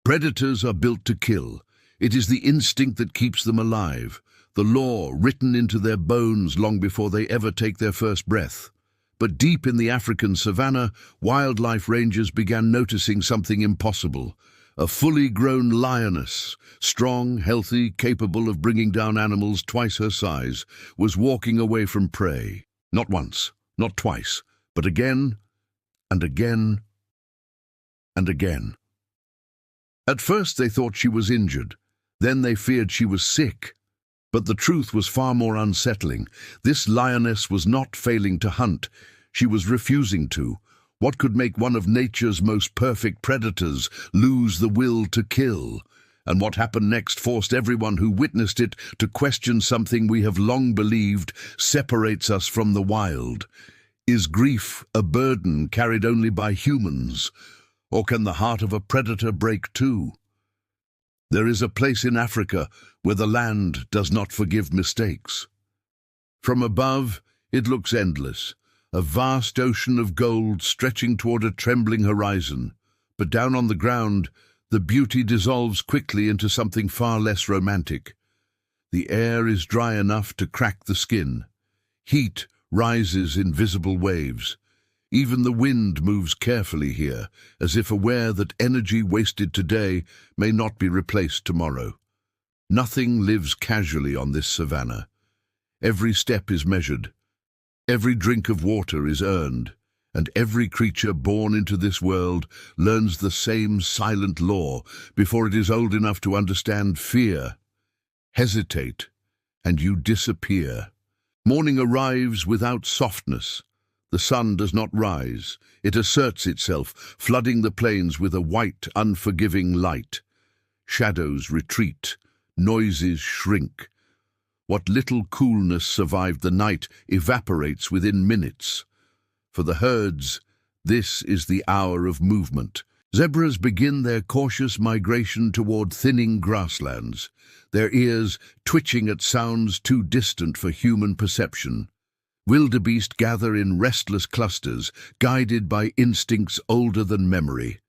Predators are built to kill. It is the instinct that keeps them alive, the law written into their bones long before they ever take their first breath. But deep in the African savanna, wildlife rangers began noticing something impossible. A fully grown lioness, strong, healthy, capable of bringing down animals twice her size, was walking away from prey. Not once, not twice, but again and again and again. At first they thought she was injured. Then they feared she was sick. But the truth was far more unsettling. This lioness was not failing to hunt. She was refusing to. What could make one of nature's most perfect predators lose the will to kill? And what happened next forced everyone who witnessed it to question something we have long believed separates us from the wild. Is grief a burden carried only by humans? Or can the heart of a predator break too? There is a place in Africa where the land does not forgive mistakes. From above, it looks endless, a vast ocean of gold stretching toward a trembling horizon. But down on the ground, the beauty dissolves quickly into something far less romantic. The air is dry enough to crack the skin. Heat rises in visible waves. Even the wind moves carefully here, as if aware that energy wasted today may not be replaced tomorrow. Nothing lives casually on this savanna. Every step is measured. Every drink of water is earned, and every creature born into this world learns the same silent law before it is old enough to understand fear. Hesitate, and you disappear. Morning arrives without softness. The sun does not rise. It asserts itself, flooding the plains with a white, unforgiving light. Shadows retreat. Noises shrink. What little coolness survived the night evaporates within minutes. For the herds, this is the hour of movement. Zebras begin their cautious migration toward thinning grasslands, their ears twitching at sounds too distant for human perception. Wildebeest gather in restless clusters, guided by instincts older than memory.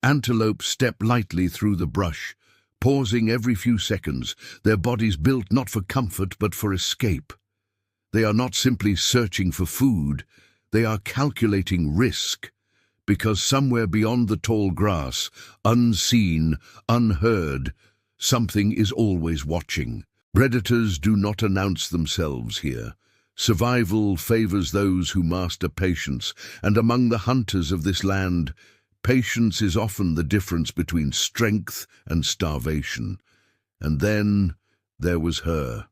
Antelope step lightly through the brush, pausing every few seconds, their bodies built not for comfort but for escape. They are not simply searching for food, they are calculating risk, because somewhere beyond the tall grass, unseen, unheard, something is always watching. Predators do not announce themselves here. Survival favors those who master patience, and among the hunters of this land, patience is often the difference between strength and starvation. And then there was her.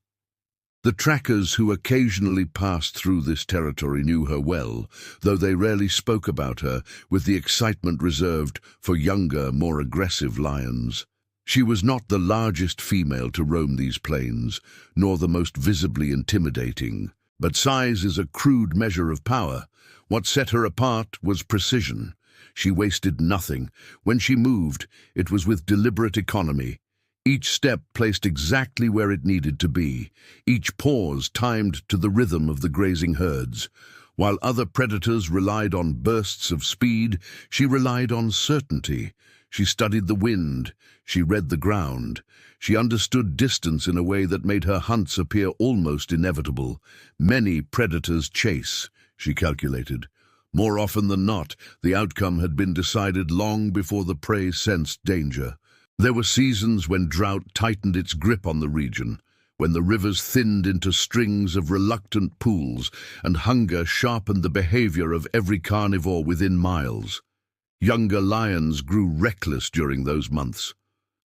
The trackers who occasionally passed through this territory knew her well, though they rarely spoke about her with the excitement reserved for younger, more aggressive lions. She was not the largest female to roam these plains, nor the most visibly intimidating. But size is a crude measure of power. What set her apart was precision. She wasted nothing. When she moved, it was with deliberate economy. Each step placed exactly where it needed to be. Each pause timed to the rhythm of the grazing herds. While other predators relied on bursts of speed, she relied on certainty. She studied the wind. She read the ground. She understood distance in a way that made her hunts appear almost inevitable. Many predators chase, she calculated. More often than not, the outcome had been decided long before the prey sensed danger. There were seasons when drought tightened its grip on the region, when the rivers thinned into strings of reluctant pools, and hunger sharpened the behavior of every carnivore within miles. Younger lions grew reckless during those months.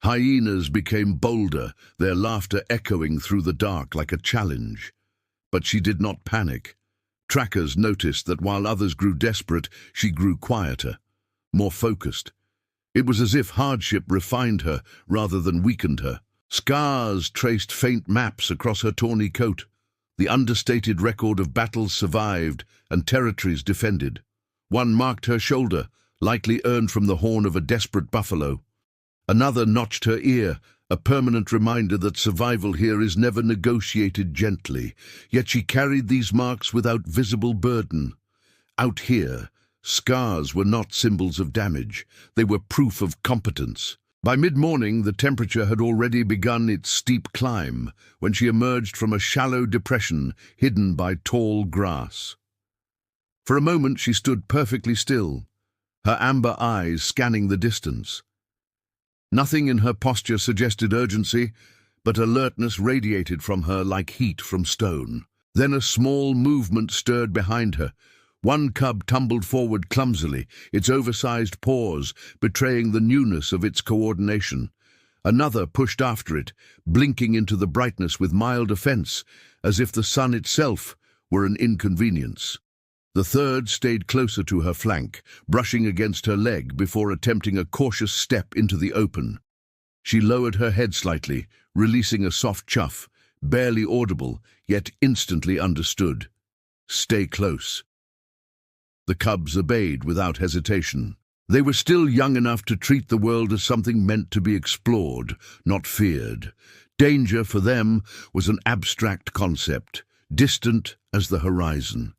Hyenas became bolder, their laughter echoing through the dark like a challenge. But she did not panic. Trackers noticed that while others grew desperate, she grew quieter, more focused. It was as if hardship refined her rather than weakened her. Scars traced faint maps across her tawny coat. The understated record of battles survived and territories defended. One marked her shoulder, likely earned from the horn of a desperate buffalo. Another notched her ear, a permanent reminder that survival here is never negotiated gently. Yet she carried these marks without visible burden. Out here, scars were not symbols of damage. They were proof of competence. By mid-morning, the temperature had already begun its steep climb when she emerged from a shallow depression hidden by tall grass. For a moment she stood perfectly still, her amber eyes scanning the distance. Nothing in her posture suggested urgency, but alertness radiated from her like heat from stone. Then a small movement stirred behind her. One cub tumbled forward clumsily, its oversized paws betraying the newness of its coordination. Another pushed after it, blinking into the brightness with mild offense, as if the sun itself were an inconvenience. The third stayed closer to her flank, brushing against her leg before attempting a cautious step into the open. She lowered her head slightly, releasing a soft chuff, barely audible, yet instantly understood. "Stay close." The cubs obeyed without hesitation. They were still young enough to treat the world as something meant to be explored, not feared. Danger for them was an abstract concept, distant as the horizon.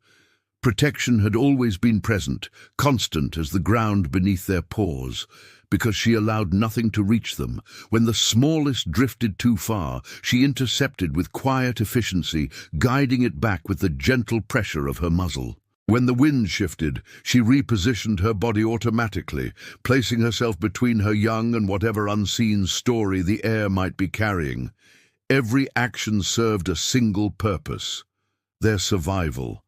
Protection had always been present, constant as the ground beneath their paws, because she allowed nothing to reach them. When the smallest drifted too far, she intercepted with quiet efficiency, guiding it back with the gentle pressure of her muzzle. When the wind shifted, she repositioned her body automatically, placing herself between her young and whatever unseen story the air might be carrying. Every action served a single purpose: their survival.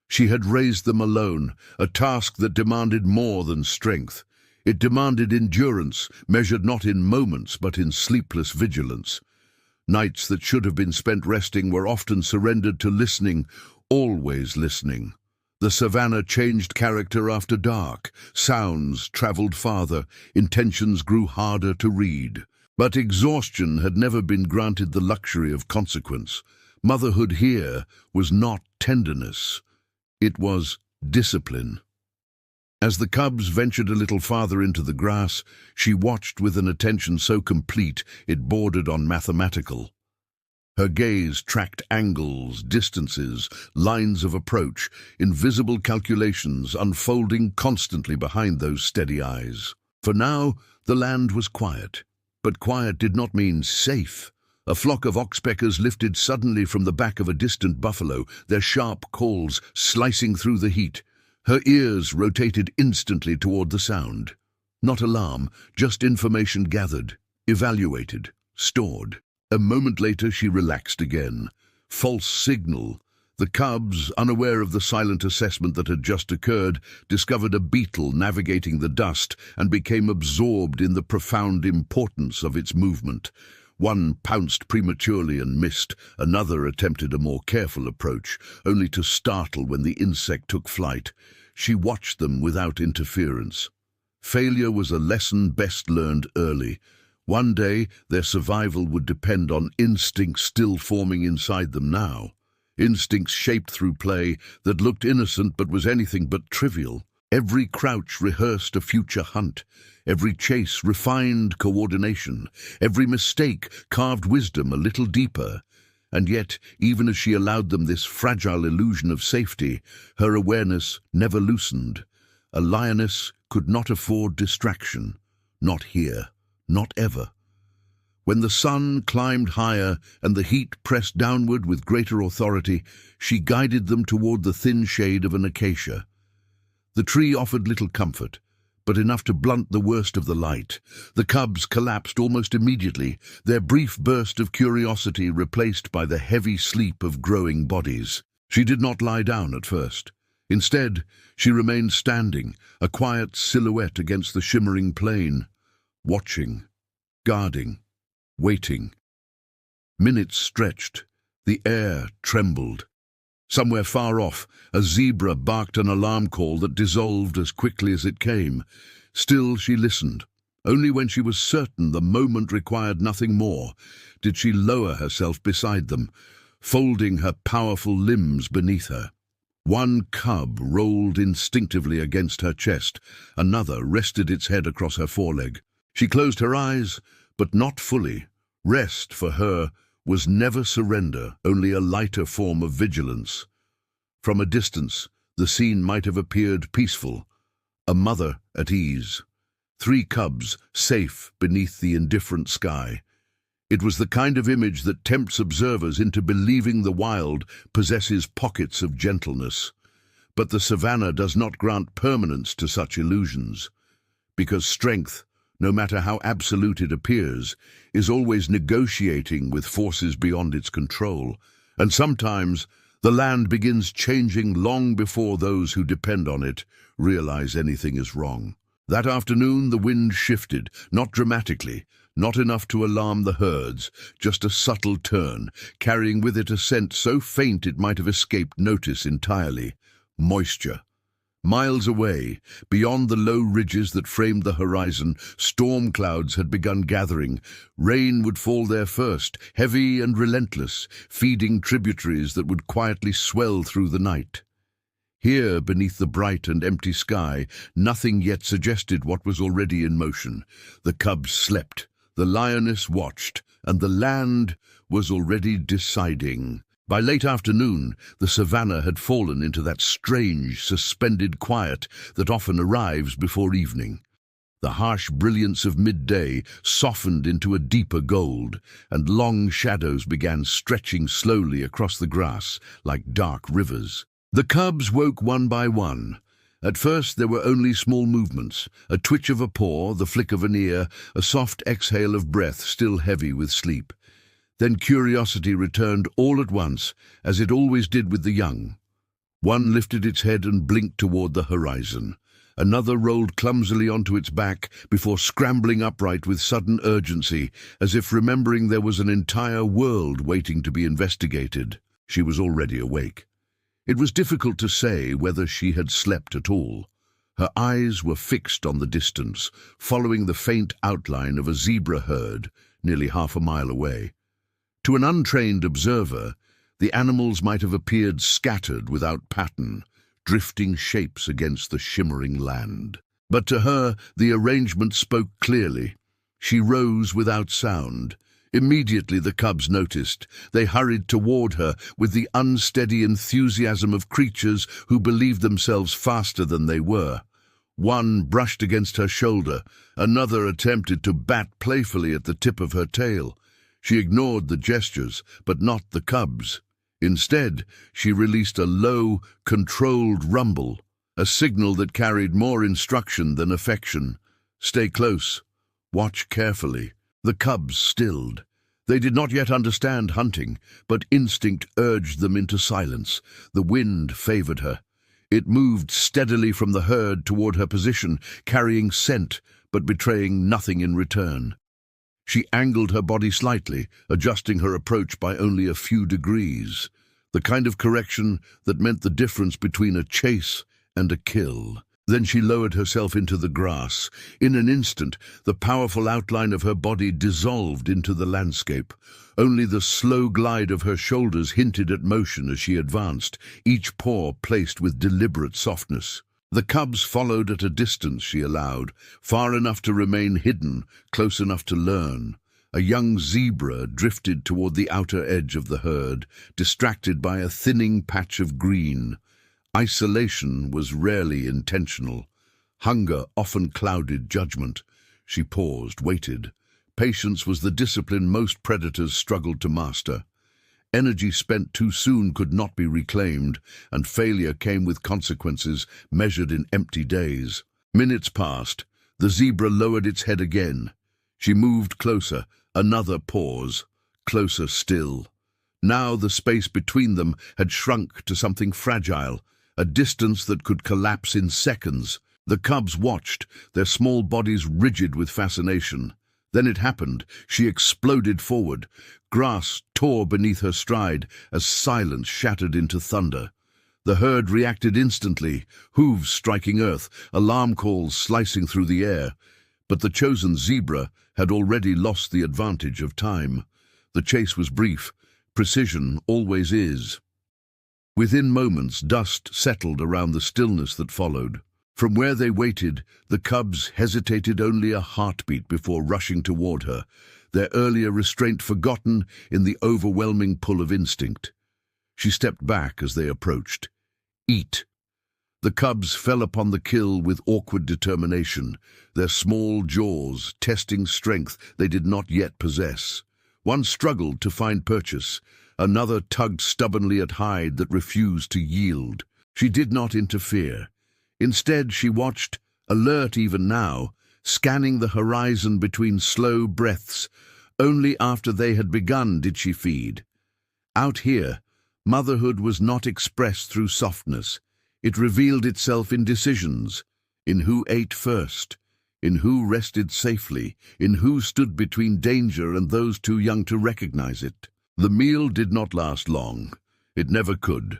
She had raised them alone, a task that demanded more than strength. It demanded endurance, measured not in moments but in sleepless vigilance. Nights that should have been spent resting were often surrendered to listening, always listening. The savannah changed character after dark. Sounds traveled farther, intentions grew harder to read. But exhaustion had never been granted the luxury of consequence. Motherhood here was not tenderness. It was discipline. As the cubs ventured a little farther into the grass, she watched with an attention so complete it bordered on mathematical. Her gaze tracked angles, distances, lines of approach, invisible calculations unfolding constantly behind those steady eyes. For now, the land was quiet. But quiet did not mean safe. A flock of oxpeckers lifted suddenly from the back of a distant buffalo, their sharp calls slicing through the heat. Her ears rotated instantly toward the sound. Not alarm, just information gathered, evaluated, stored. A moment later she relaxed again. False signal. The cubs, unaware of the silent assessment that had just occurred, discovered a beetle navigating the dust and became absorbed in the profound importance of its movement. One pounced prematurely and missed. Another attempted a more careful approach, only to startle when the insect took flight. She watched them without interference. Failure was a lesson best learned early. One day, their survival would depend on instincts still forming inside them now. Instincts shaped through play that looked innocent but was anything but trivial. Every crouch rehearsed a future hunt. Every chase refined coordination. Every mistake carved wisdom a little deeper. And yet, even as she allowed them this fragile illusion of safety, her awareness never loosened. A lioness could not afford distraction. Not here. Not ever. When the sun climbed higher and the heat pressed downward with greater authority, she guided them toward the thin shade of an acacia. The tree offered little comfort, but enough to blunt the worst of the light. The cubs collapsed almost immediately, their brief burst of curiosity replaced by the heavy sleep of growing bodies. She did not lie down at first. Instead, she remained standing, a quiet silhouette against the shimmering plain. Watching, guarding, waiting. Minutes stretched. The air trembled. Somewhere far off, a zebra barked an alarm call that dissolved as quickly as it came. Still she listened. Only when she was certain the moment required nothing more did she lower herself beside them, folding her powerful limbs beneath her. One cub rolled instinctively against her chest. Another rested its head across her foreleg. She closed her eyes, but not fully. Rest, for her, was never surrender, only a lighter form of vigilance. From a distance, the scene might have appeared peaceful, a mother at ease. 3 cubs safe beneath the indifferent sky. It was the kind of image that tempts observers into believing the wild possesses pockets of gentleness. But the savannah does not grant permanence to such illusions, because strength, no matter how absolute it appears, is always negotiating with forces beyond its control, and sometimes the land begins changing long before those who depend on it realize anything is wrong. That afternoon the wind shifted, not dramatically, not enough to alarm the herds, just a subtle turn, carrying with it a scent so faint it might have escaped notice entirely: moisture. Miles away, beyond the low ridges that framed the horizon, storm clouds had begun gathering. Rain would fall there first, heavy and relentless, feeding tributaries that would quietly swell through the night. Here, beneath the bright and empty sky, nothing yet suggested what was already in motion. The cubs slept, the lioness watched, and the land was already deciding. By late afternoon, the savannah had fallen into that strange, suspended quiet that often arrives before evening. The harsh brilliance of midday softened into a deeper gold, and long shadows began stretching slowly across the grass like dark rivers. The cubs woke one by one. At first there were only small movements, a twitch of a paw, the flick of an ear, a soft exhale of breath still heavy with sleep. Then curiosity returned all at once, as it always did with the young. One lifted its head and blinked toward the horizon. Another rolled clumsily onto its back before scrambling upright with sudden urgency, as if remembering there was an entire world waiting to be investigated. She was already awake. It was difficult to say whether she had slept at all. Her eyes were fixed on the distance, following the faint outline of a zebra herd nearly half a mile away. To an untrained observer, the animals might have appeared scattered without pattern, drifting shapes against the shimmering land. But to her, the arrangement spoke clearly. She rose without sound. Immediately the cubs noticed. They hurried toward her with the unsteady enthusiasm of creatures who believed themselves faster than they were. One brushed against her shoulder. Another attempted to bat playfully at the tip of her tail. She ignored the gestures, but not the cubs. Instead, she released a low, controlled rumble, a signal that carried more instruction than affection. Stay close. Watch carefully. The cubs stilled. They did not yet understand hunting, but instinct urged them into silence. The wind favored her. It moved steadily from the herd toward her position, carrying scent, but betraying nothing in return. She angled her body slightly, adjusting her approach by only a few degrees, the kind of correction that meant the difference between a chase and a kill. Then she lowered herself into the grass. In an instant, the powerful outline of her body dissolved into the landscape. Only the slow glide of her shoulders hinted at motion as she advanced, each paw placed with deliberate softness. The cubs followed at a distance she allowed, far enough to remain hidden, close enough to learn. A young zebra drifted toward the outer edge of the herd, distracted by a thinning patch of green. Isolation was rarely intentional. Hunger often clouded judgment. She paused, waited. Patience was the discipline most predators struggled to master. Energy spent too soon could not be reclaimed, and failure came with consequences measured in empty days. Minutes passed. The zebra lowered its head again. She moved closer. Another pause. Closer still. Now the space between them had shrunk to something fragile, a distance that could collapse in seconds. The cubs watched, their small bodies rigid with fascination. Then it happened. She exploded forward. Grass tore beneath her stride as silence shattered into thunder. The herd reacted instantly, hooves striking earth, alarm calls slicing through the air. But the chosen zebra had already lost the advantage of time. The chase was brief. Precision always is. Within moments, dust settled around the stillness that followed. From where they waited, the cubs hesitated only a heartbeat before rushing toward her, their earlier restraint forgotten in the overwhelming pull of instinct. She stepped back as they approached. Eat. The cubs fell upon the kill with awkward determination, their small jaws testing strength they did not yet possess. One struggled to find purchase, another tugged stubbornly at hide that refused to yield. She did not interfere. Instead, she watched, alert even now, scanning the horizon between slow breaths. Only after they had begun did she feed. Out here, motherhood was not expressed through softness. It revealed itself in decisions, in who ate first, in who rested safely, in who stood between danger and those too young to recognize it. The meal did not last long. It never could.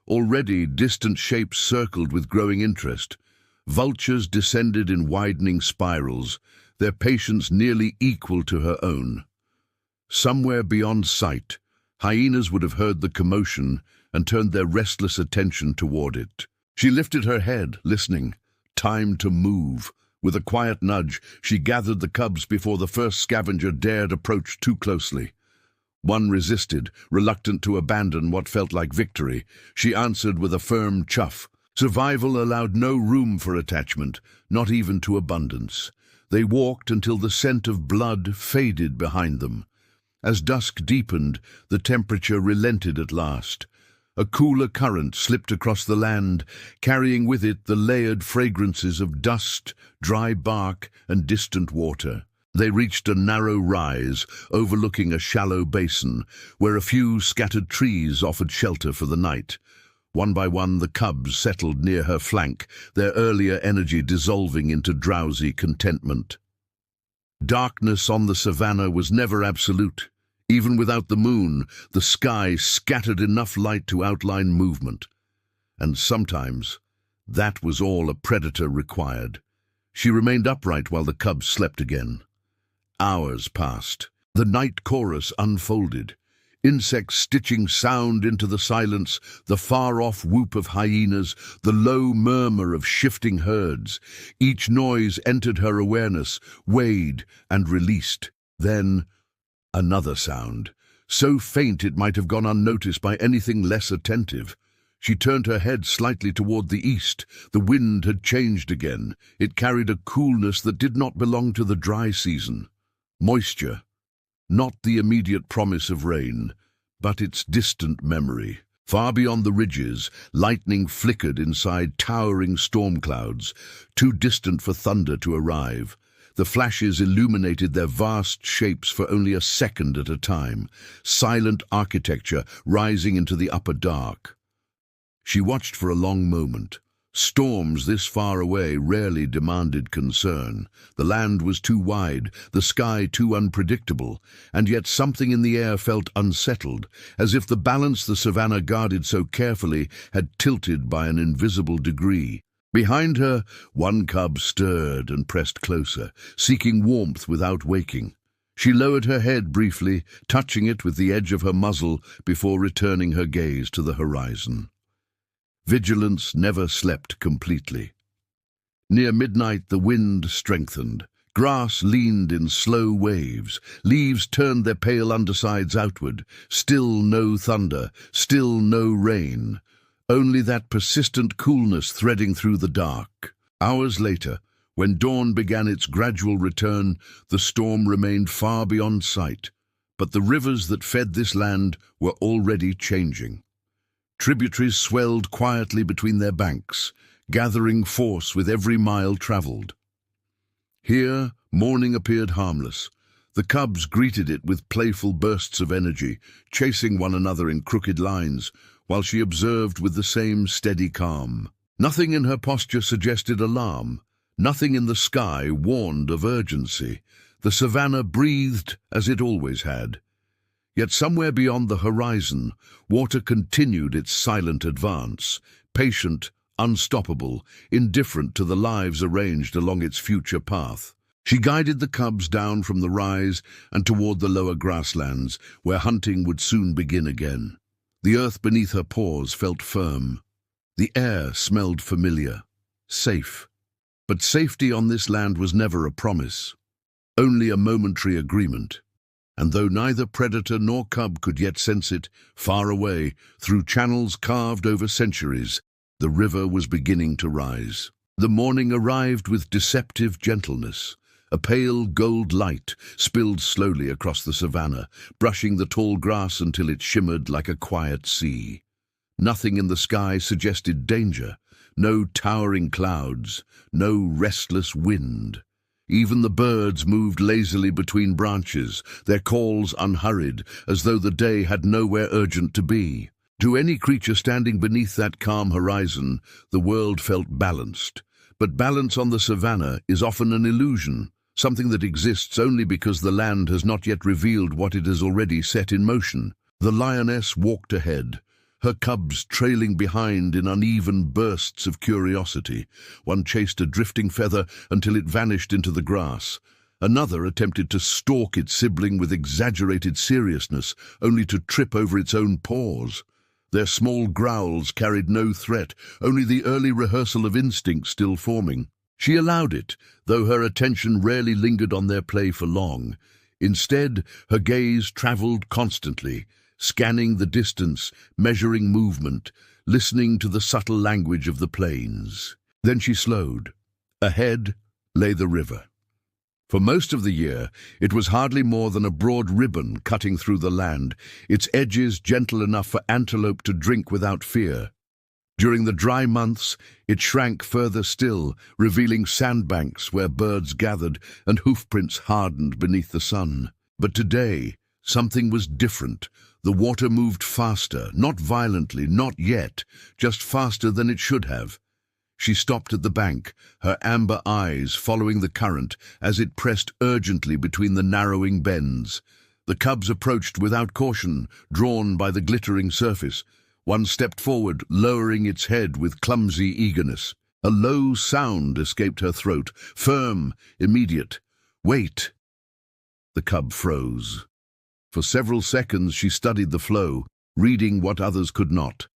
Already distant shapes circled with growing interest. Vultures descended in widening spirals, their patience nearly equal to her own. Somewhere beyond sight, hyenas would have heard the commotion and turned their restless attention toward it. She lifted her head, listening. Time to move. With a quiet nudge, she gathered the cubs before the first scavenger dared approach too closely. One resisted, reluctant to abandon what felt like victory. She answered with a firm chuff. Survival allowed no room for attachment, not even to abundance. They walked until the scent of blood faded behind them. As dusk deepened, the temperature relented at last. A cooler current slipped across the land, carrying with it the layered fragrances of dust, dry bark, and distant water. They reached a narrow rise, overlooking a shallow basin, where a few scattered trees offered shelter for the night. One by one, the cubs settled near her flank, their earlier energy dissolving into drowsy contentment. Darkness on the savannah was never absolute. Even without the moon, the sky scattered enough light to outline movement. And sometimes, that was all a predator required. She remained upright while the cubs slept again. Hours passed. The night chorus unfolded. Insects stitching sound into the silence, the far-off whoop of hyenas, the low murmur of shifting herds. Each noise entered her awareness, weighed and released. Then, another sound, so faint it might have gone unnoticed by anything less attentive. She turned her head slightly toward the east. The wind had changed again. It carried a coolness that did not belong to the dry season. Moisture, not the immediate promise of rain, but its distant memory. Far beyond the ridges, lightning flickered inside towering storm clouds, too distant for thunder to arrive. The flashes illuminated their vast shapes for only a second at a time, silent architecture rising into the upper dark. She watched for a long moment. Storms this far away rarely demanded concern. The land was too wide, the sky too unpredictable, and yet something in the air felt unsettled, as if the balance the savannah guarded so carefully had tilted by an invisible degree. Behind her, one cub stirred and pressed closer, seeking warmth without waking. She lowered her head briefly, touching it with the edge of her muzzle before returning her gaze to the horizon. Vigilance never slept completely. Near midnight, the wind strengthened. Grass leaned in slow waves. Leaves turned their pale undersides outward. Still no thunder, still no rain. Only that persistent coolness threading through the dark. Hours later, when dawn began its gradual return, the storm remained far beyond sight. But the rivers that fed this land were already changing. Tributaries swelled quietly between their banks, gathering force with every mile traveled. Here, morning appeared harmless. The cubs greeted it with playful bursts of energy, chasing one another in crooked lines, while she observed with the same steady calm. Nothing in her posture suggested alarm. Nothing in the sky warned of urgency. The savannah breathed as it always had. Yet somewhere beyond the horizon, water continued its silent advance, patient, unstoppable, indifferent to the lives arranged along its future path. She guided the cubs down from the rise and toward the lower grasslands, where hunting would soon begin again. The earth beneath her paws felt firm. The air smelled familiar, safe. But safety on this land was never a promise, only a momentary agreement. And though neither predator nor cub could yet sense it, far away, through channels carved over centuries, The river was beginning to rise. The morning arrived with deceptive gentleness. A pale gold light spilled slowly across the savannah, brushing the tall grass until it shimmered like a quiet sea. Nothing in the sky suggested danger. No towering clouds, no restless wind. Even the birds moved lazily between branches, their calls unhurried, as though the day had nowhere urgent to be. To any creature standing beneath that calm horizon, the world felt balanced. But balance on the savannah is often an illusion, something that exists only because the land has not yet revealed what it has already set in motion. The lioness walked ahead, her cubs trailing behind in uneven bursts of curiosity. One chased a drifting feather until it vanished into the grass. Another attempted to stalk its sibling with exaggerated seriousness, only to trip over its own paws. Their small growls carried no threat, only the early rehearsal of instinct still forming. She allowed it, though her attention rarely lingered on their play for long. Instead, her gaze traveled constantly, scanning the distance, measuring movement, listening to the subtle language of the plains. Then she slowed. Ahead lay the river. For most of the year, it was hardly more than a broad ribbon cutting through the land, its edges gentle enough for antelope to drink without fear. During the dry months, it shrank further still, revealing sandbanks where birds gathered and hoofprints hardened beneath the sun. But today, something was different. The water moved faster, not violently, not yet, just faster than it should have. She stopped at the bank, her amber eyes following the current as it pressed urgently between the narrowing bends. The cubs approached without caution, drawn by the glittering surface. One stepped forward, lowering its head with clumsy eagerness. A low sound escaped her throat, firm, immediate. "Wait!" The cub froze. For several seconds she studied the flow, reading what others could not.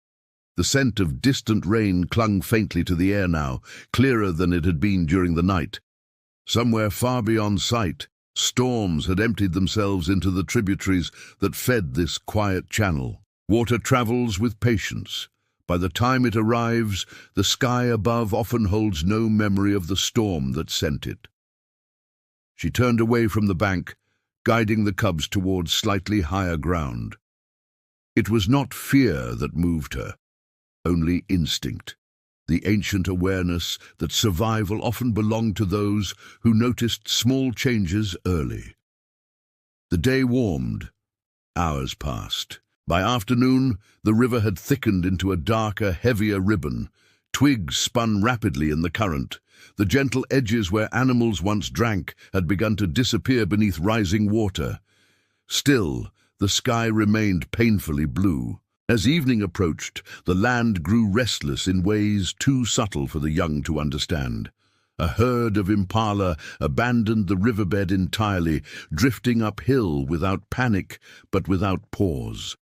The scent of distant rain clung faintly to the air now, clearer than it had been during the night. Somewhere far beyond sight, storms had emptied themselves into the tributaries that fed this quiet channel. Water travels with patience. By the time it arrives, the sky above often holds no memory of the storm that sent it. She turned away from the bank, guiding the cubs towards slightly higher ground. It was not fear that moved her, only instinct, the ancient awareness that survival often belonged to those who noticed small changes early. The day warmed. Hours passed. By afternoon, the river had thickened into a darker, heavier ribbon. Twigs spun rapidly in the current. The gentle edges where animals once drank had begun to disappear beneath rising water. Still, the sky remained painfully blue. As evening approached, the land grew restless in ways too subtle for the young to understand. A herd of impala abandoned the riverbed entirely, drifting uphill without panic but without pause.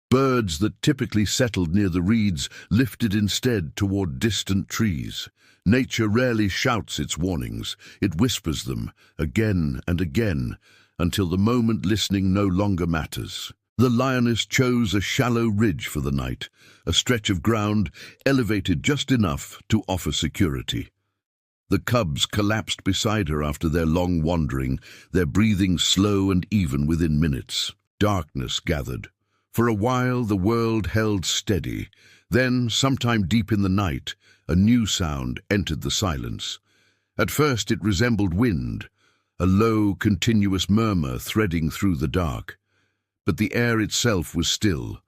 Birds that typically settled near the reeds lifted instead toward distant trees. Nature rarely shouts its warnings. It whispers them, again and again, until the moment listening no longer matters. The lioness chose a shallow ridge for the night, a stretch of ground elevated just enough to offer security. The cubs collapsed beside her after their long wandering, their breathing slow and even within minutes. Darkness gathered. For a while the world held steady. Then, sometime deep in the night, a new sound entered the silence. At first it resembled wind, a low, continuous murmur threading through the dark. But the air itself was still.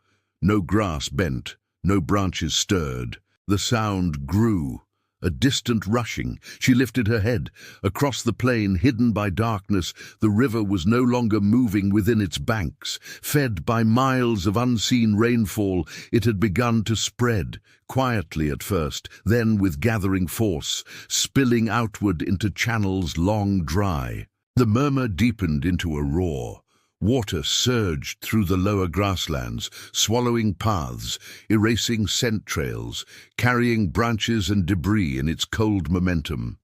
No grass bent, no branches stirred. The sound grew, a distant rushing. She lifted her head. Across the plain, hidden by darkness, the river was no longer moving within its banks. Fed by miles of unseen rainfall, it had begun to spread, quietly at first, then with gathering force, spilling outward into channels long dry. The murmur deepened into a roar. Water surged through the lower grasslands, swallowing paths, erasing scent trails, carrying branches and debris in its cold momentum.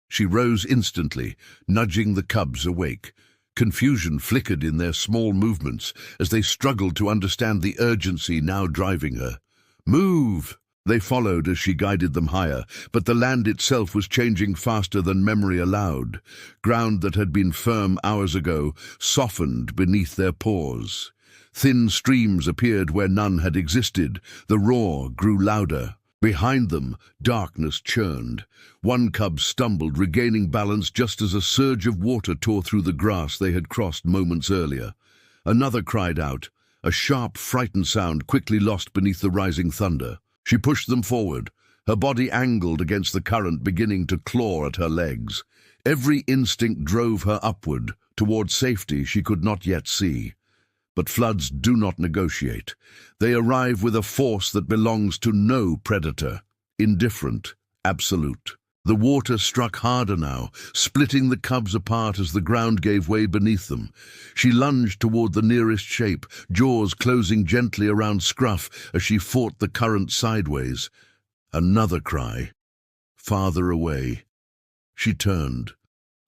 She rose instantly, nudging the cubs awake. Confusion flickered in their small movements as they struggled to understand the urgency now driving her. "Move!" They followed as she guided them higher, but the land itself was changing faster than memory allowed. Ground that had been firm hours ago softened beneath their paws. Thin streams appeared where none had existed. The roar grew louder. Behind them, darkness churned. One cub stumbled, regaining balance just as a surge of water tore through the grass they had crossed moments earlier. Another cried out, a sharp, frightened sound quickly lost beneath the rising thunder. She pushed them forward, her body angled against the current beginning to claw at her legs. Every instinct drove her upward, toward safety she could not yet see. But floods do not negotiate. They arrive with a force that belongs to no predator. Indifferent, absolute. The water struck harder now, splitting the cubs apart as the ground gave way beneath them. She lunged toward the nearest shape, jaws closing gently around Scruff as she fought the current sideways. Another cry. Farther away. She turned.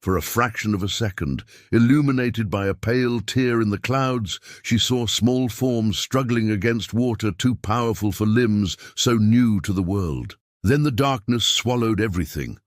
For a fraction of a second, illuminated by a pale tear in the clouds, she saw small forms struggling against water too powerful for limbs so new to the world. Then the darkness swallowed everything.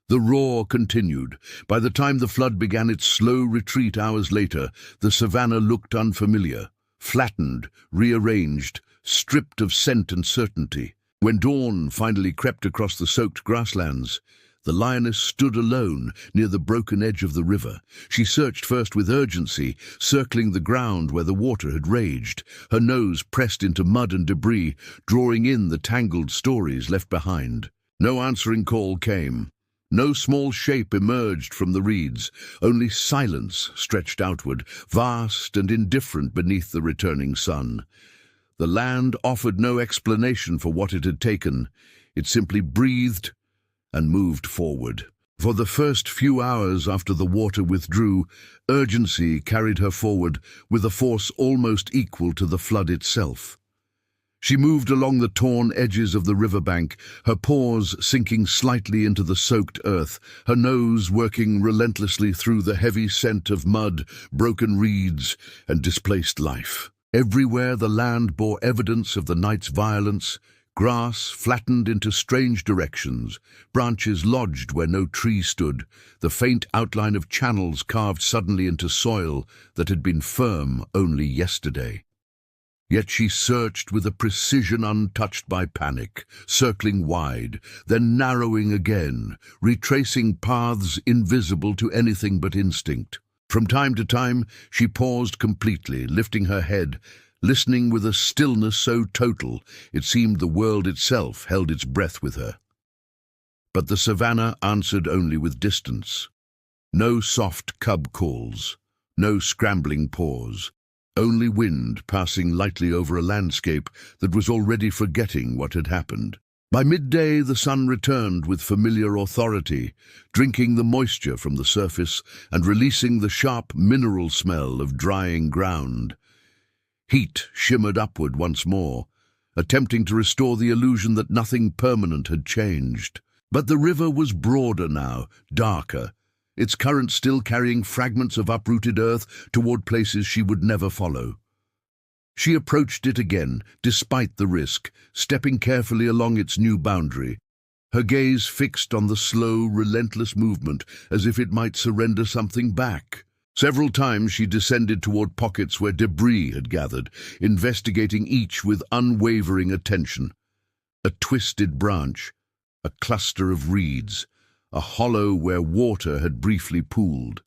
The roar continued. By the time the flood began its slow retreat hours later, the savannah looked unfamiliar, flattened, rearranged, stripped of scent and certainty. When dawn finally crept across the soaked grasslands, the lioness stood alone near the broken edge of the river. She searched first with urgency, circling the ground where the water had raged, her nose pressed into mud and debris, drawing in the tangled stories left behind. No answering call came. No small shape emerged from the reeds. Only silence stretched outward, vast and indifferent beneath the returning sun. The land offered no explanation for what it had taken. It simply breathed and moved forward. For the first few hours after the water withdrew, urgency carried her forward with a force almost equal to the flood itself. She moved along the torn edges of the riverbank, her paws sinking slightly into the soaked earth, her nose working relentlessly through the heavy scent of mud, broken reeds, and displaced life. Everywhere the land bore evidence of the night's violence. Grass flattened into strange directions, branches lodged where no tree stood, the faint outline of channels carved suddenly into soil that had been firm only yesterday. Yet she searched with a precision untouched by panic, circling wide, then narrowing again, retracing paths invisible to anything but instinct. From time to time, she paused completely, lifting her head, listening with a stillness so total it seemed the world itself held its breath with her. But the savannah answered only with distance. No soft cub calls, no scrambling paws, only wind passing lightly over a landscape that was already forgetting what had happened. By midday the sun returned with familiar authority, drinking the moisture from the surface and releasing the sharp mineral smell of drying ground. Heat shimmered upward once more, attempting to restore the illusion that nothing permanent had changed. But the river was broader now, darker, its current still carrying fragments of uprooted earth toward places she would never follow. She approached it again, despite the risk, stepping carefully along its new boundary, her gaze fixed on the slow, relentless movement as if it might surrender something back. Several times she descended toward pockets where debris had gathered, investigating each with unwavering attention. A twisted branch, a cluster of reeds, a hollow where water had briefly pooled.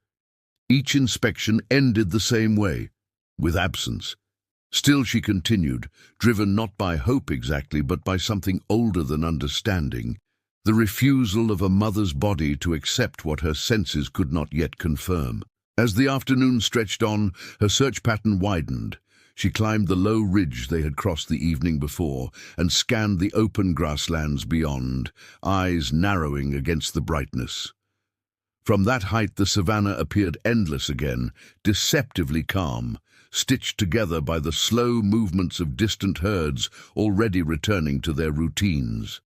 Each inspection ended the same way, with absence. Still she continued, driven not by hope exactly, but by something older than understanding, the refusal of a mother's body to accept what her senses could not yet confirm. As the afternoon stretched on, her search pattern widened. She climbed the low ridge they had crossed the evening before and scanned the open grasslands beyond, eyes narrowing against the brightness. From that height the savannah appeared endless again, deceptively calm, stitched together by the slow movements of distant herds already returning to their routines.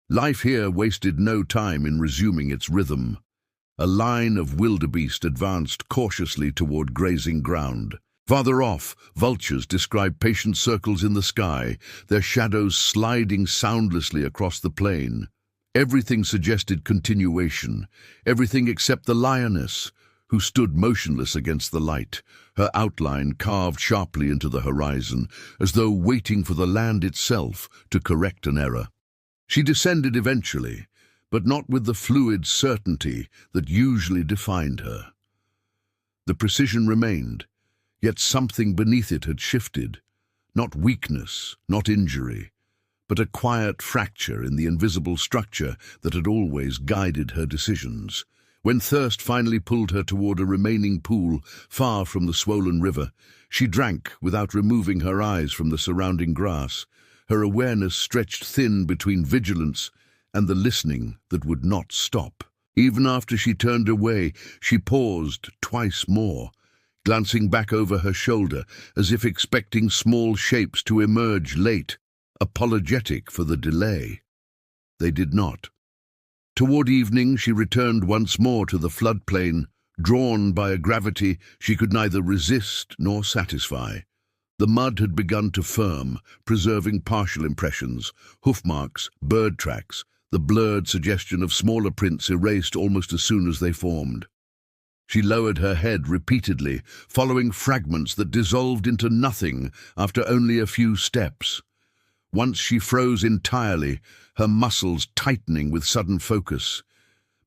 Life here wasted no time in resuming its rhythm. A line of wildebeest advanced cautiously toward grazing ground. Farther off, vultures describe patient circles in the sky, their shadows sliding soundlessly across the plain. Everything suggested continuation, everything except the lioness, who stood motionless against the light, her outline carved sharply into the horizon, as though waiting for the land itself to correct an error. She descended eventually, but not with the fluid certainty that usually defined her. The precision remained, yet something beneath it had shifted. Not weakness, not injury, but a quiet fracture in the invisible structure that had always guided her decisions. When thirst finally pulled her toward a remaining pool far from the swollen river, she drank without removing her eyes from the surrounding grass, her awareness stretched thin between vigilance and the listening that would not stop. Even after she turned away, she paused twice more, glancing back over her shoulder as if expecting small shapes to emerge late, apologetic for the delay. They did not. Toward evening, she returned once more to the floodplain, drawn by a gravity she could neither resist nor satisfy. The mud had begun to firm, preserving partial impressions, hoof marks, bird tracks, the blurred suggestion of smaller prints erased almost as soon as they formed. She lowered her head repeatedly, following fragments that dissolved into nothing after only a few steps. Once she froze entirely, her muscles tightening with sudden focus.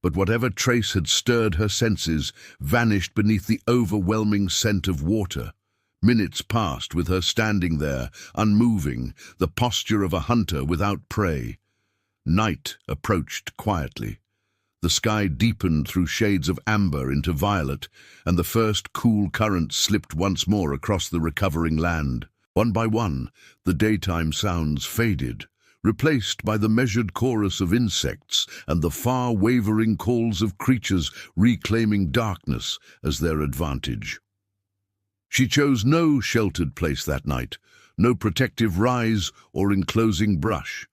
But whatever trace had stirred her senses vanished beneath the overwhelming scent of water. Minutes passed with her standing there, unmoving, the posture of a hunter without prey. Night approached quietly. The sky deepened through shades of amber into violet, and the first cool currents slipped once more across the recovering land. One by one, the daytime sounds faded, replaced by the measured chorus of insects and the far-wavering calls of creatures reclaiming darkness as their advantage. She chose no sheltered place that night, no protective rise or enclosing brush.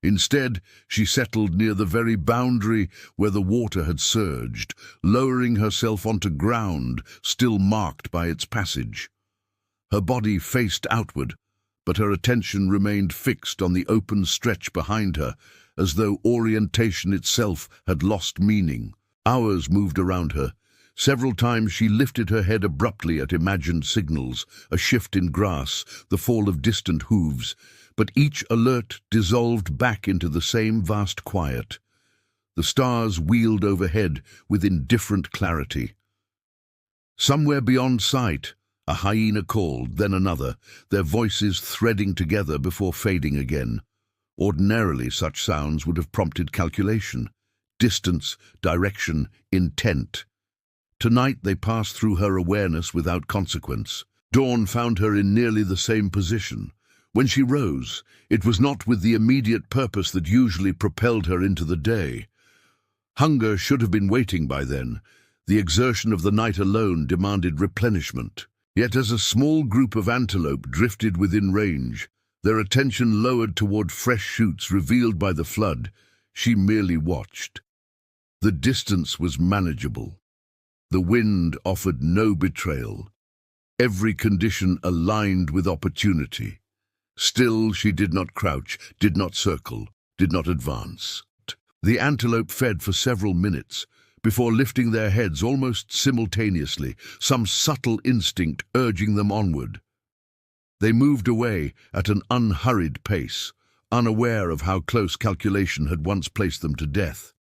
Instead, she settled near the very boundary where the water had surged, lowering herself onto ground still marked by its passage. Her body faced outward, but her attention remained fixed on the open stretch behind her, as though orientation itself had lost meaning. Hours moved around her. Several times she lifted her head abruptly at imagined signals, a shift in grass, the fall of distant hooves, but each alert dissolved back into the same vast quiet. The stars wheeled overhead with indifferent clarity. Somewhere beyond sight, a hyena called, then another, their voices threading together before fading again. Ordinarily, such sounds would have prompted calculation, distance, direction, intent. Tonight they passed through her awareness without consequence. Dawn found her in nearly the same position. When she rose, it was not with the immediate purpose that usually propelled her into the day. Hunger should have been waiting by then. The exertion of the night alone demanded replenishment. Yet as a small group of antelope drifted within range, their attention lowered toward fresh shoots revealed by the flood, she merely watched. The distance was manageable. The wind offered no betrayal. Every condition aligned with opportunity. Still, she did not crouch, did not circle, did not advance. The antelope fed for several minutes, before lifting their heads almost simultaneously, some subtle instinct urging them onward. They moved away at an unhurried pace, unaware of how close calculation had once placed them to death.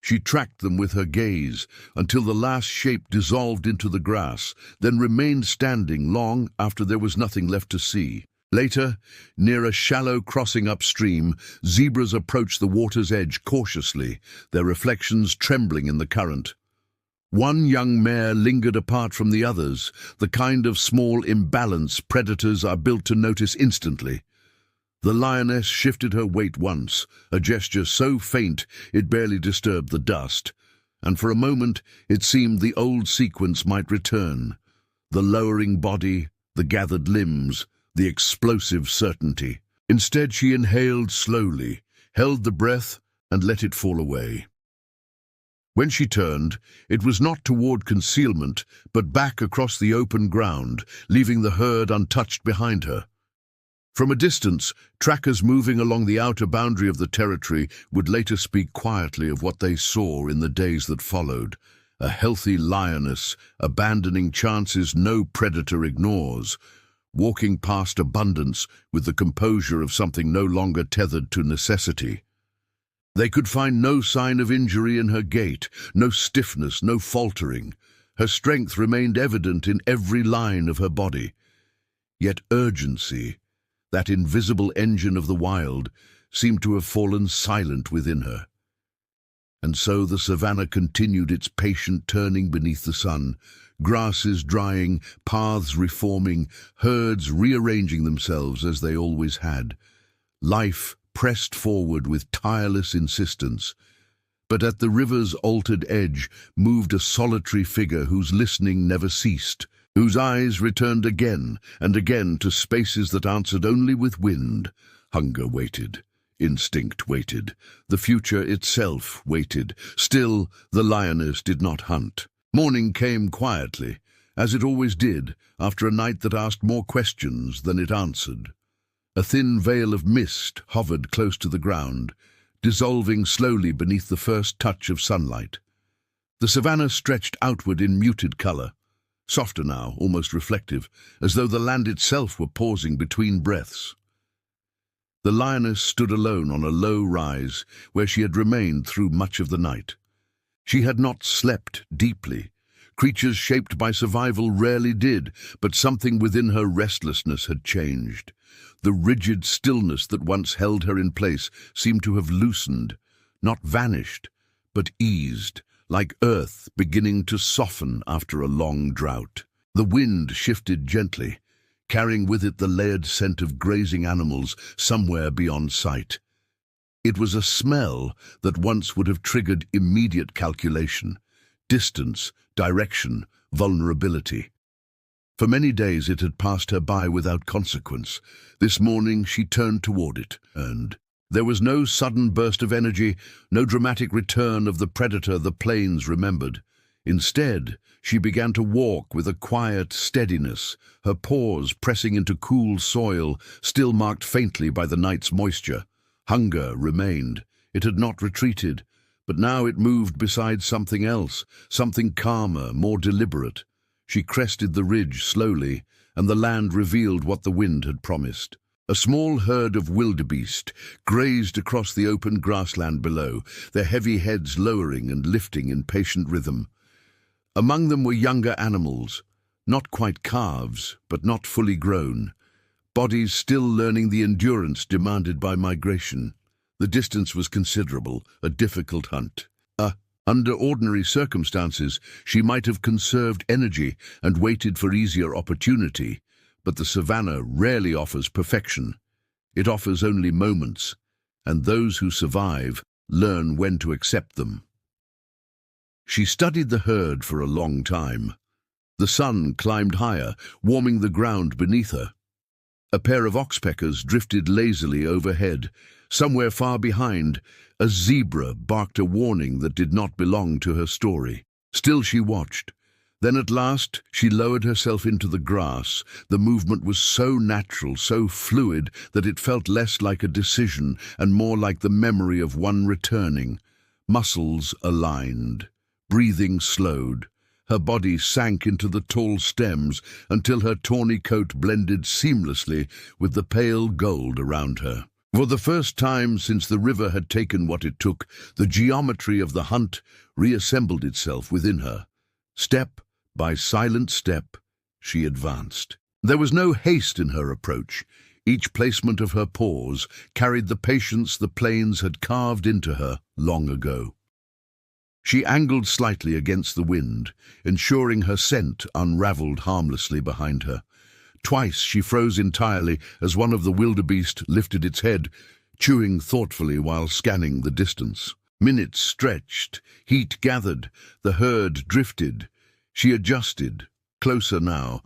She tracked them with her gaze until the last shape dissolved into the grass, then remained standing long after there was nothing left to see. Later, near a shallow crossing upstream, zebras approached the water's edge cautiously, their reflections trembling in the current. One young mare lingered apart from the others, the kind of small imbalance predators are built to notice instantly. The lioness shifted her weight once, a gesture so faint it barely disturbed the dust, and for a moment it seemed the old sequence might return. The lowering body, the gathered limbs, the explosive certainty. Instead, she inhaled slowly, held the breath, and let it fall away. When she turned, it was not toward concealment, but back across the open ground, leaving the herd untouched behind her. From a distance, trackers moving along the outer boundary of the territory would later speak quietly of what they saw in the days that followed. A healthy lioness, abandoning chances no predator ignores, walking past abundance with the composure of something no longer tethered to necessity. They could find no sign of injury in her gait, no stiffness, no faltering. Her strength remained evident in every line of her body. Yet urgency, that invisible engine of the wild, seemed to have fallen silent within her. And so the savannah continued its patient turning beneath the sun, grasses drying, paths reforming, herds rearranging themselves as they always had. Life pressed forward with tireless insistence, but at the river's altered edge moved a solitary figure whose listening never ceased, whose eyes returned again and again to spaces that answered only with wind. Hunger waited. Instinct waited. The future itself waited. Still, the lioness did not hunt. Morning came quietly, as it always did, after a night that asked more questions than it answered. A thin veil of mist hovered close to the ground, dissolving slowly beneath the first touch of sunlight. The savannah stretched outward in muted color, softer now, almost reflective, as though the land itself were pausing between breaths. The lioness stood alone on a low rise where she had remained through much of the night. She had not slept deeply. Creatures shaped by survival rarely did, but something within her restlessness had changed. The rigid stillness that once held her in place seemed to have loosened, not vanished, but eased, like earth beginning to soften after a long drought. The wind shifted gently, carrying with it the layered scent of grazing animals somewhere beyond sight. It was a smell that once would have triggered immediate calculation, distance, direction, vulnerability. For many days it had passed her by without consequence. This morning she turned toward it, and there was no sudden burst of energy, no dramatic return of the predator the plains remembered. Instead, she began to walk with a quiet steadiness, her paws pressing into cool soil, still marked faintly by the night's moisture. Hunger remained. It had not retreated, but now it moved beside something else, something calmer, more deliberate. She crested the ridge slowly, and the land revealed what the wind had promised. A small herd of wildebeest grazed across the open grassland below, their heavy heads lowering and lifting in patient rhythm. Among them were younger animals, not quite calves, but not fully grown, bodies still learning the endurance demanded by migration. The distance was considerable, a difficult hunt. Under ordinary circumstances, she might have conserved energy and waited for easier opportunity, but the savannah rarely offers perfection. It offers only moments, and those who survive learn when to accept them. She studied the herd for a long time. The sun climbed higher, warming the ground beneath her. A pair of oxpeckers drifted lazily overhead. Somewhere far behind, a zebra barked a warning that did not belong to her story. Still she watched. Then at last she lowered herself into the grass. The movement was so natural, so fluid, that it felt less like a decision and more like the memory of one returning. Muscles aligned. Breathing slowed. Her body sank into the tall stems until her tawny coat blended seamlessly with the pale gold around her. For the first time since the river had taken what it took, the geometry of the hunt reassembled itself within her. Step by silent step, she advanced. There was no haste in her approach. Each placement of her paws carried the patience the plains had carved into her long ago. She angled slightly against the wind, ensuring her scent unraveled harmlessly behind her. Twice she froze entirely as one of the wildebeest lifted its head, chewing thoughtfully while scanning the distance. Minutes stretched, heat gathered, the herd drifted. She adjusted, closer now.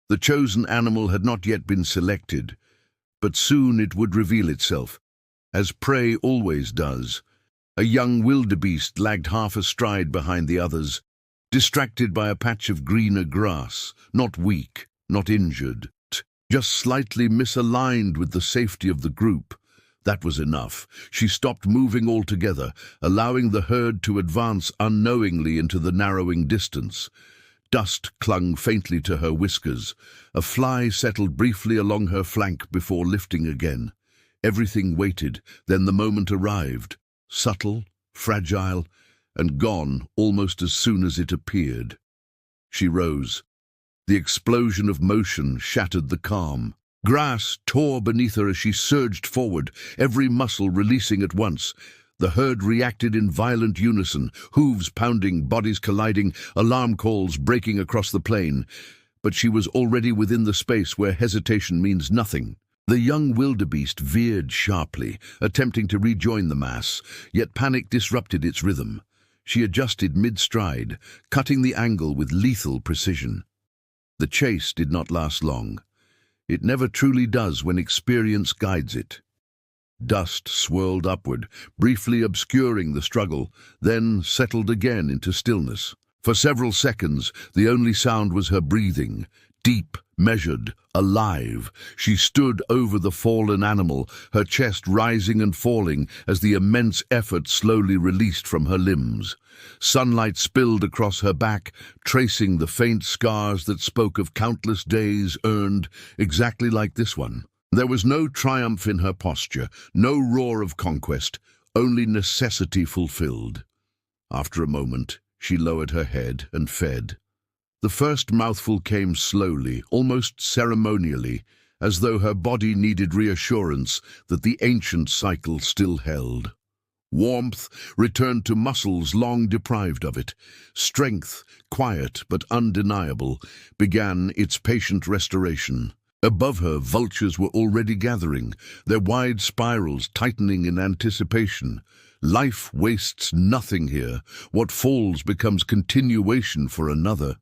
The chosen animal had not yet been selected, but soon it would reveal itself, as prey always does. A young wildebeest lagged half a stride behind the others, distracted by a patch of greener grass, not weak, not injured, just slightly misaligned with the safety of the group. That was enough. She stopped moving altogether, allowing the herd to advance unknowingly into the narrowing distance. Dust clung faintly to her whiskers. A fly settled briefly along her flank before lifting again. Everything waited, then the moment arrived, subtle, fragile, and gone almost as soon as it appeared. She rose. The explosion of motion shattered the calm. Grass tore beneath her as she surged forward, every muscle releasing at once. The herd reacted in violent unison, hooves pounding, bodies colliding, alarm calls breaking across the plain. But she was already within the space where hesitation means nothing. The young wildebeest veered sharply, attempting to rejoin the mass, yet panic disrupted its rhythm. She adjusted mid-stride, cutting the angle with lethal precision. The chase did not last long. It never truly does when experience guides it. Dust swirled upward, briefly obscuring the struggle, then settled again into stillness. For several seconds, the only sound was her breathing, deep, measured, alive. She stood over the fallen animal, her chest rising and falling as the immense effort slowly released from her limbs. Sunlight spilled across her back, tracing the faint scars that spoke of countless days earned exactly like this one. There was no triumph in her posture, no roar of conquest, only necessity fulfilled. After a moment, she lowered her head and fed. The first mouthful came slowly, almost ceremonially, as though her body needed reassurance that the ancient cycle still held. Warmth returned to muscles long deprived of it. Strength, quiet but undeniable, began its patient restoration. Above her, vultures were already gathering, their wide spirals tightening in anticipation. Life wastes nothing here. What falls becomes continuation for another.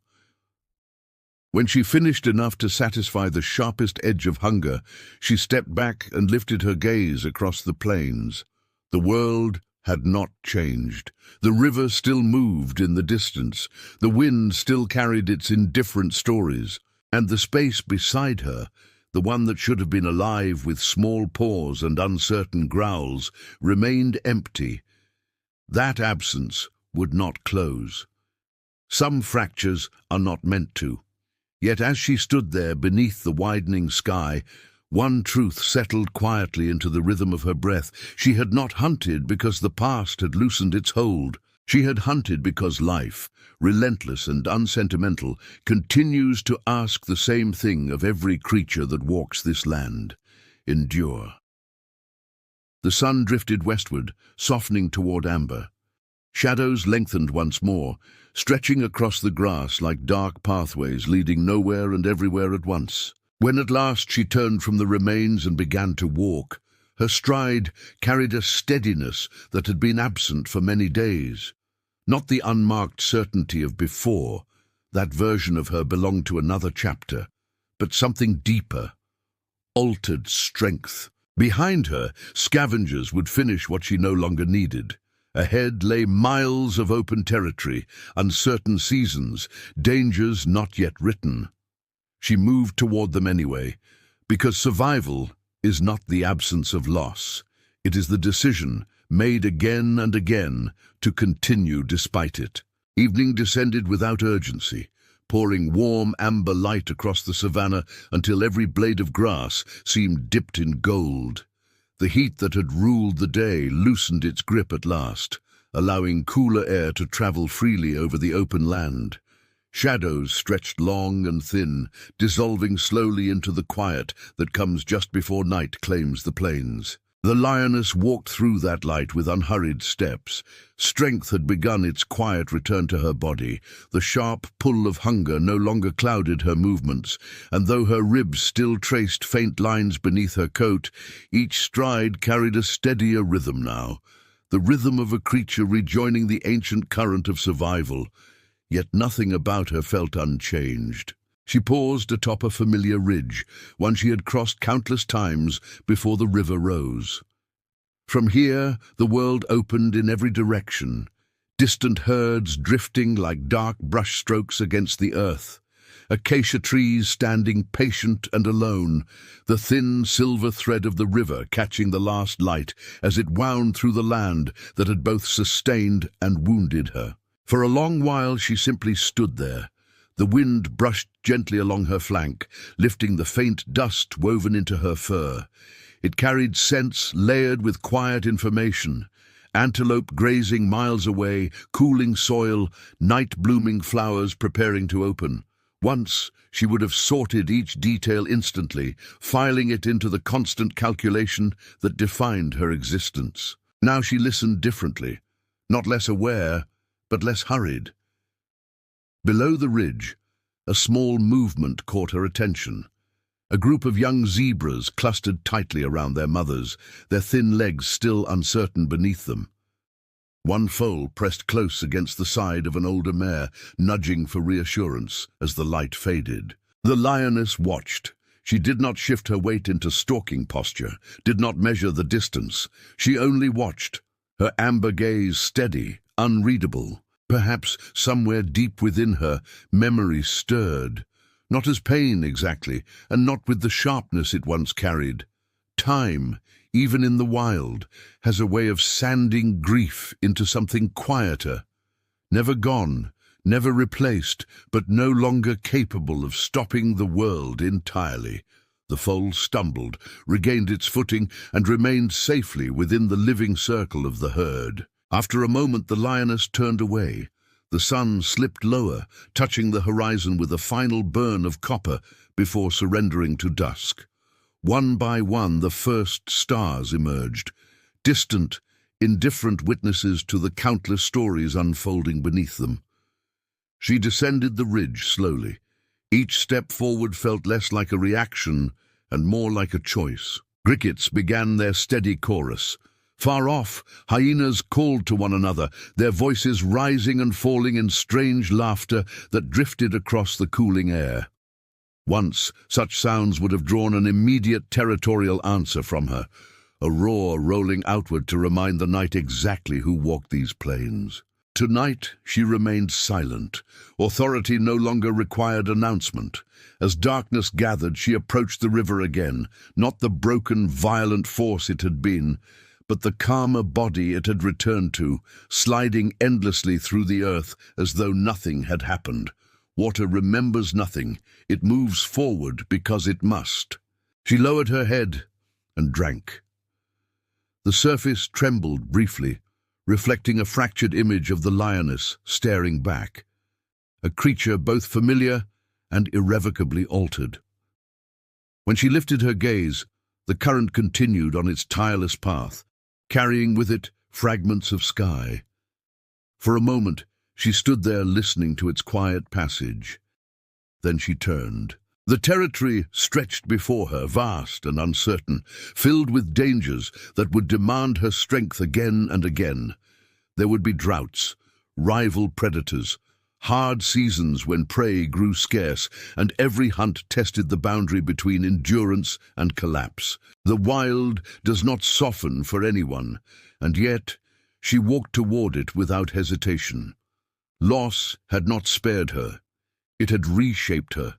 When she finished enough to satisfy the sharpest edge of hunger, she stepped back and lifted her gaze across the plains. The world had not changed. The river still moved in the distance. The wind still carried its indifferent stories. And the space beside her, the one that should have been alive with small paws and uncertain growls, remained empty. That absence would not close. Some fractures are not meant to. Yet as she stood there beneath the widening sky, one truth settled quietly into the rhythm of her breath. She had not hunted because the past had loosened its hold. She had hunted because life, relentless and unsentimental, continues to ask the same thing of every creature that walks this land: endure. The sun drifted westward, softening toward amber. Shadows lengthened once more, stretching across the grass like dark pathways leading nowhere and everywhere at once. When at last she turned from the remains and began to walk, her stride carried a steadiness that had been absent for many days. Not the unmarked certainty of before, that version of her belonged to another chapter, but something deeper, altered strength. Behind her, scavengers would finish what she no longer needed. Ahead lay miles of open territory, uncertain seasons, dangers not yet written. She moved toward them anyway, because survival is not the absence of loss. It is the decision, made again and again, to continue despite it. Evening descended without urgency, pouring warm amber light across the savannah until every blade of grass seemed dipped in gold. The heat that had ruled the day loosened its grip at last, allowing cooler air to travel freely over the open land. Shadows stretched long and thin, dissolving slowly into the quiet that comes just before night claims the plains. The lioness walked through that light with unhurried steps. Strength had begun its quiet return to her body. The sharp pull of hunger no longer clouded her movements, and though her ribs still traced faint lines beneath her coat, each stride carried a steadier rhythm now, the rhythm of a creature rejoining the ancient current of survival. Yet nothing about her felt unchanged. She paused atop a familiar ridge, one she had crossed countless times before the river rose. From here, the world opened in every direction, distant herds drifting like dark brushstrokes against the earth, acacia trees standing patient and alone, the thin silver thread of the river catching the last light as it wound through the land that had both sustained and wounded her. For a long while she simply stood there. The wind brushed gently along her flank, lifting the faint dust woven into her fur. It carried scents layered with quiet information: antelope grazing miles away, cooling soil, night-blooming flowers preparing to open. Once, she would have sorted each detail instantly, filing it into the constant calculation that defined her existence. Now she listened differently, not less aware, but less hurried. Below the ridge, a small movement caught her attention. A group of young zebras clustered tightly around their mothers, their thin legs still uncertain beneath them. One foal pressed close against the side of an older mare, nudging for reassurance as the light faded. The lioness watched. She did not shift her weight into stalking posture, did not measure the distance. She only watched, her amber gaze steady, unreadable. Perhaps somewhere deep within her, memory stirred. Not as pain exactly, and not with the sharpness it once carried. Time, even in the wild, has a way of sanding grief into something quieter. Never gone, never replaced, but no longer capable of stopping the world entirely. The foal stumbled, regained its footing, and remained safely within the living circle of the herd. After a moment the lioness turned away. The sun slipped lower, touching the horizon with a final burn of copper before surrendering to dusk. One by one the first stars emerged, distant, indifferent witnesses to the countless stories unfolding beneath them. She descended the ridge slowly. Each step forward felt less like a reaction and more like a choice. Crickets began their steady chorus. Far off, hyenas called to one another, their voices rising and falling in strange laughter that drifted across the cooling air. Once, such sounds would have drawn an immediate territorial answer from her, a roar rolling outward to remind the night exactly who walked these plains. Tonight, she remained silent. Authority no longer required announcement. As darkness gathered, she approached the river again, not the broken, violent force it had been, but the calmer body it had returned to, sliding endlessly through the earth as though nothing had happened. Water remembers nothing. It moves forward because it must. She lowered her head and drank. The surface trembled briefly, reflecting a fractured image of the lioness staring back, a creature both familiar and irrevocably altered. When she lifted her gaze, the current continued on its tireless path, carrying with it fragments of sky. For a moment, she stood there listening to its quiet passage. Then she turned. The territory stretched before her, vast and uncertain, filled with dangers that would demand her strength again and again. There would be droughts, rival predators, hard seasons when prey grew scarce, and every hunt tested the boundary between endurance and collapse. The wild does not soften for anyone, and yet she walked toward it without hesitation. Loss had not spared her. It had reshaped her.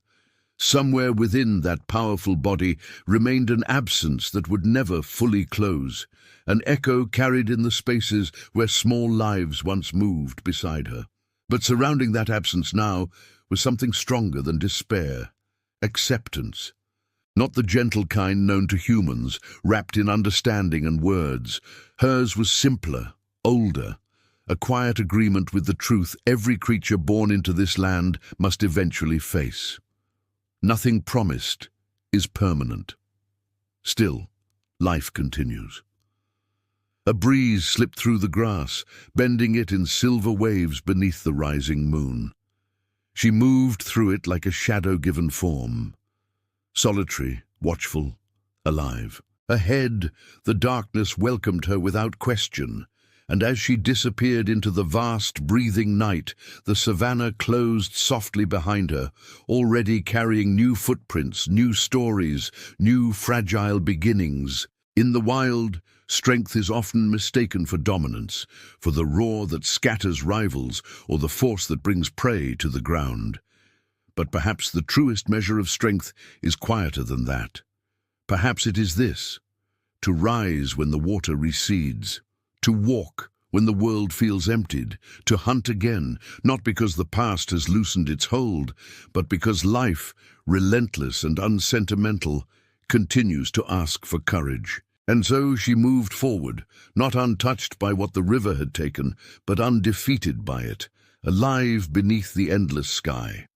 Somewhere within that powerful body remained an absence that would never fully close, an echo carried in the spaces where small lives once moved beside her. But surrounding that absence now was something stronger than despair: acceptance. Not the gentle kind known to humans, wrapped in understanding and words. Hers was simpler, older, a quiet agreement with the truth every creature born into this land must eventually face. Nothing promised is permanent. Still, life continues. A breeze slipped through the grass, bending it in silver waves beneath the rising moon. She moved through it like a shadow-given form, solitary, watchful, alive. Ahead, the darkness welcomed her without question, and as she disappeared into the vast, breathing night, the savannah closed softly behind her, already carrying new footprints, new stories, new fragile beginnings. In the wild, Strength is often mistaken for dominance, for the roar that scatters rivals or the force that brings prey to the ground. But perhaps the truest measure of strength is quieter than that. Perhaps it is this: to rise when the water recedes, to walk when the world feels emptied, to hunt again, not because the past has loosened its hold, but because life, relentless and unsentimental, continues to ask for courage. And so she moved forward, not untouched by what the river had taken, but undefeated by it, alive beneath the endless sky.